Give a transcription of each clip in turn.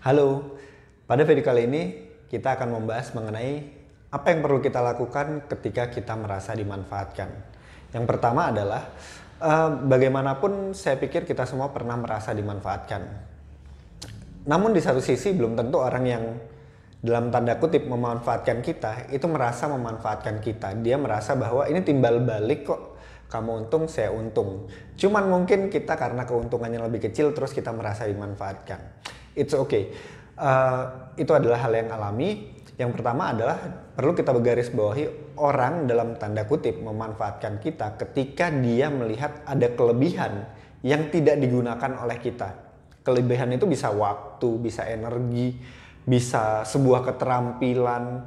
Halo, pada video kali ini kita akan membahas mengenai apa yang perlu kita lakukan ketika kita merasa dimanfaatkan. Yang pertama adalah bagaimanapun saya pikir kita semua pernah merasa dimanfaatkan. Namun di satu sisi belum tentu orang yang dalam tanda kutip memanfaatkan kita itu merasa memanfaatkan kita. Dia merasa bahwa ini timbal balik kok, kamu untung saya untung. Cuman mungkin kita karena keuntungannya lebih kecil terus kita merasa dimanfaatkan. It's okay. Itu adalah hal yang alami. Yang pertama adalah perlu kita bergarisbawahi orang dalam tanda kutip memanfaatkan kita ketika dia melihat ada kelebihan yang tidak digunakan oleh kita. Kelebihan itu bisa waktu, bisa energi, bisa sebuah keterampilan,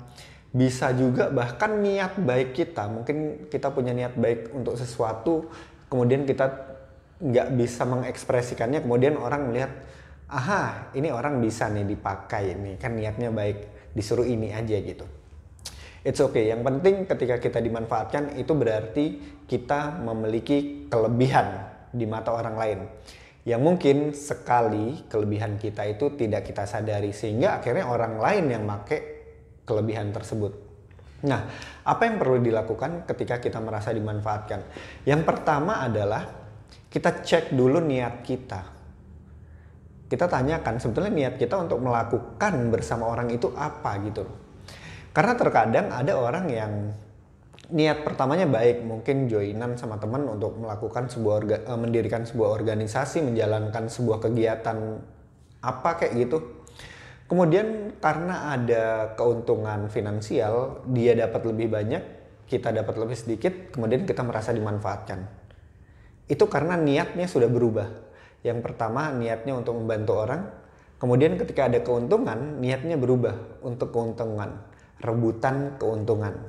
bisa juga bahkan niat baik kita. Mungkin kita punya niat baik untuk sesuatu, kemudian kita nggak bisa mengekspresikannya, kemudian orang melihat, aha, ini orang bisa nih dipakai nih, kan niatnya baik, disuruh ini aja gitu. It's okay, yang penting ketika kita dimanfaatkan itu berarti kita memiliki kelebihan di mata orang lain. Yang mungkin sekali kelebihan kita itu tidak kita sadari sehingga akhirnya orang lain yang make kelebihan tersebut. Nah, apa yang perlu dilakukan ketika kita merasa dimanfaatkan? Yang pertama adalah kita cek dulu niat kita. Kita tanyakan sebetulnya niat kita untuk melakukan bersama orang itu apa gitu. Karena terkadang ada orang yang niat pertamanya baik, mungkin joinan sama teman untuk melakukan mendirikan sebuah organisasi, menjalankan sebuah kegiatan apa kayak gitu. Kemudian karena ada keuntungan finansial, dia dapat lebih banyak, kita dapat lebih sedikit, kemudian kita merasa dimanfaatkan. Itu karena niatnya sudah berubah. Yang pertama niatnya untuk membantu orang, kemudian ketika ada keuntungan, niatnya berubah untuk keuntungan, rebutan keuntungan.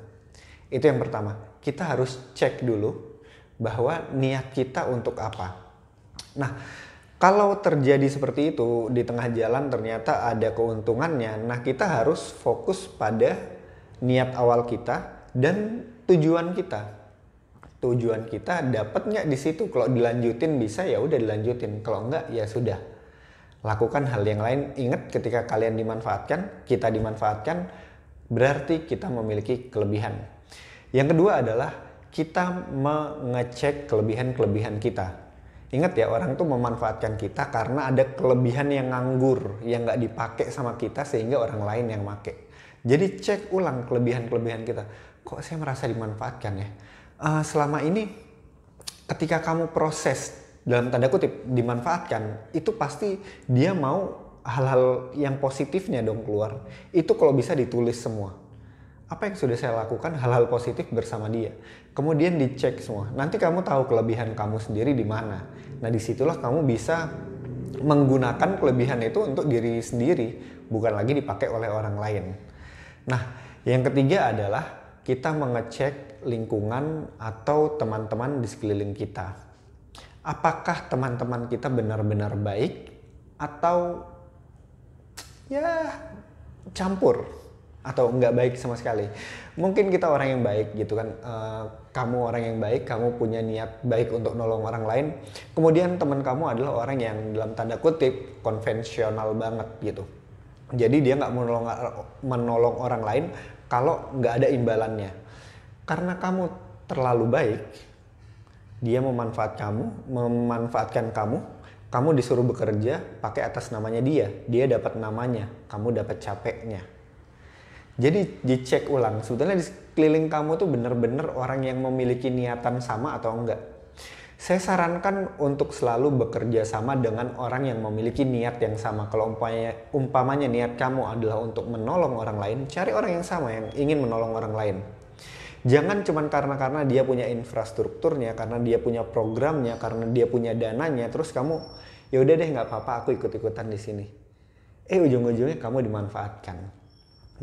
Itu yang pertama, kita harus cek dulu bahwa niat kita untuk apa. Nah, kalau terjadi seperti itu di tengah jalan ternyata ada keuntungannya, nah kita harus fokus pada niat awal kita dan tujuan kita. Tujuan kita dapat nggak di situ? Kalau dilanjutin bisa ya udah dilanjutin, kalau enggak ya sudah. Lakukan hal yang lain. Ingat ketika kalian dimanfaatkan, kita dimanfaatkan, berarti kita memiliki kelebihan. Yang kedua adalah kita mengecek kelebihan-kelebihan kita. Ingat ya, orang tuh memanfaatkan kita karena ada kelebihan yang nganggur, yang nggak dipakai sama kita sehingga orang lain yang make. Jadi cek ulang kelebihan-kelebihan kita. Kok saya merasa dimanfaatkan ya? Selama ini ketika kamu proses dalam tanda kutip dimanfaatkan, itu pasti dia mau hal-hal yang positifnya dong keluar. Itu kalau bisa ditulis semua. Apa yang sudah saya lakukan hal-hal positif bersama dia. Kemudian dicek semua. Nanti kamu tahu kelebihan kamu sendiri di mana. Nah, disitulah kamu bisa menggunakan kelebihan itu untuk diri sendiri, bukan lagi dipakai oleh orang lain. Nah, yang ketiga adalah kita mengecek lingkungan atau teman-teman di sekeliling kita. Apakah teman-teman kita benar-benar baik atau ya campur atau nggak baik sama sekali. Mungkin kita orang yang baik gitu kan, kamu orang yang baik, kamu punya niat baik untuk nolong orang lain, kemudian teman kamu adalah orang yang dalam tanda kutip konvensional banget gitu. Jadi dia nggak menolong orang lain kalau nggak ada imbalannya. Karena kamu terlalu baik, dia memanfaatkan kamu, kamu disuruh bekerja pakai atas namanya dia dapat namanya, kamu dapat capeknya. Jadi dicek ulang, sebetulnya di sekeliling kamu tuh bener-bener orang yang memiliki niatan sama atau enggak. Saya sarankan untuk selalu bekerja sama dengan orang yang memiliki niat yang sama. Kalau umpamanya niat kamu adalah untuk menolong orang lain, cari orang yang sama yang ingin menolong orang lain. Jangan cuma karena dia punya infrastrukturnya, karena dia punya programnya, karena dia punya dananya, terus kamu ya udah deh nggak apa-apa aku ikut-ikutan di sini. Ujung-ujungnya kamu dimanfaatkan.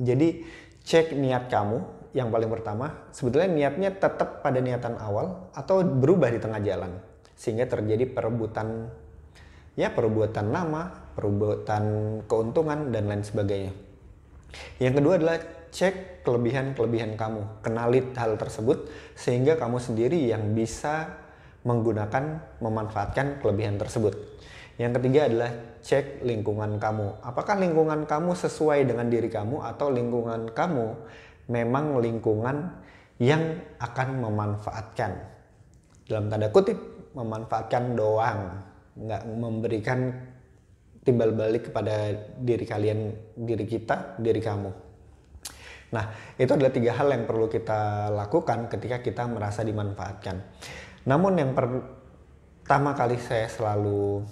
Jadi cek niat kamu. Yang paling pertama, sebetulnya niatnya tetap pada niatan awal atau berubah di tengah jalan. Sehingga terjadi perebutan nama, perebutan keuntungan, dan lain sebagainya. Yang kedua adalah cek kelebihan-kelebihan kamu. Kenali hal tersebut sehingga kamu sendiri yang bisa memanfaatkan kelebihan tersebut. Yang ketiga adalah cek lingkungan kamu. Apakah lingkungan kamu sesuai dengan diri kamu atau lingkungan kamu memang lingkungan yang akan memanfaatkan. Dalam tanda kutip, memanfaatkan doang, nggak memberikan timbal balik kepada diri kalian, diri kita, diri kamu. Nah, itu adalah 3 hal yang perlu kita lakukan ketika kita merasa dimanfaatkan. Namun yang pertama kali saya selalu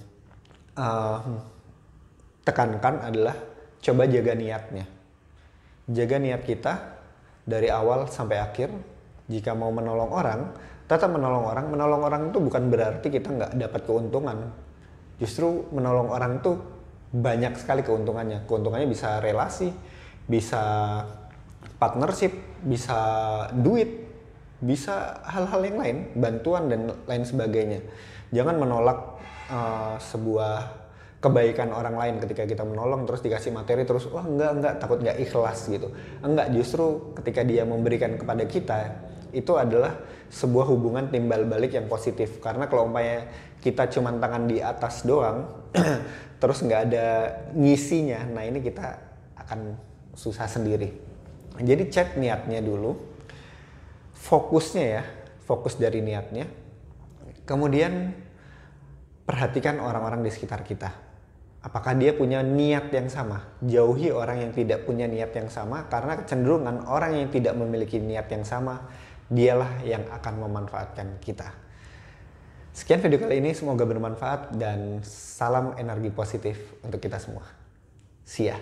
tekankan adalah coba jaga niatnya. Jaga niat kita dari awal sampai akhir. Jika mau menolong orang, tetap menolong orang. Menolong orang itu bukan berarti kita nggak dapat keuntungan. Justru menolong orang itu banyak sekali keuntungannya. Keuntungannya bisa relasi, bisa partnership, bisa duit, bisa hal-hal yang lain, bantuan dan lain sebagainya. Jangan menolak sebuah kebaikan orang lain ketika kita menolong terus dikasih materi terus wah enggak takut nggak ikhlas gitu. Enggak, justru ketika dia memberikan kepada kita itu adalah sebuah hubungan timbal balik yang positif. Karena kalau umpamanya kita cuma tangan di atas doang terus nggak ada ngisinya, nah ini kita akan susah sendiri. Jadi cek niatnya dulu, fokusnya ya, fokus dari niatnya. Kemudian perhatikan orang-orang di sekitar kita. Apakah dia punya niat yang sama? Jauhi orang yang tidak punya niat yang sama, karena kecenderungan orang yang tidak memiliki niat yang sama, dialah yang akan memanfaatkan kita. Sekian video kali ini, semoga bermanfaat dan salam energi positif untuk kita semua. See ya.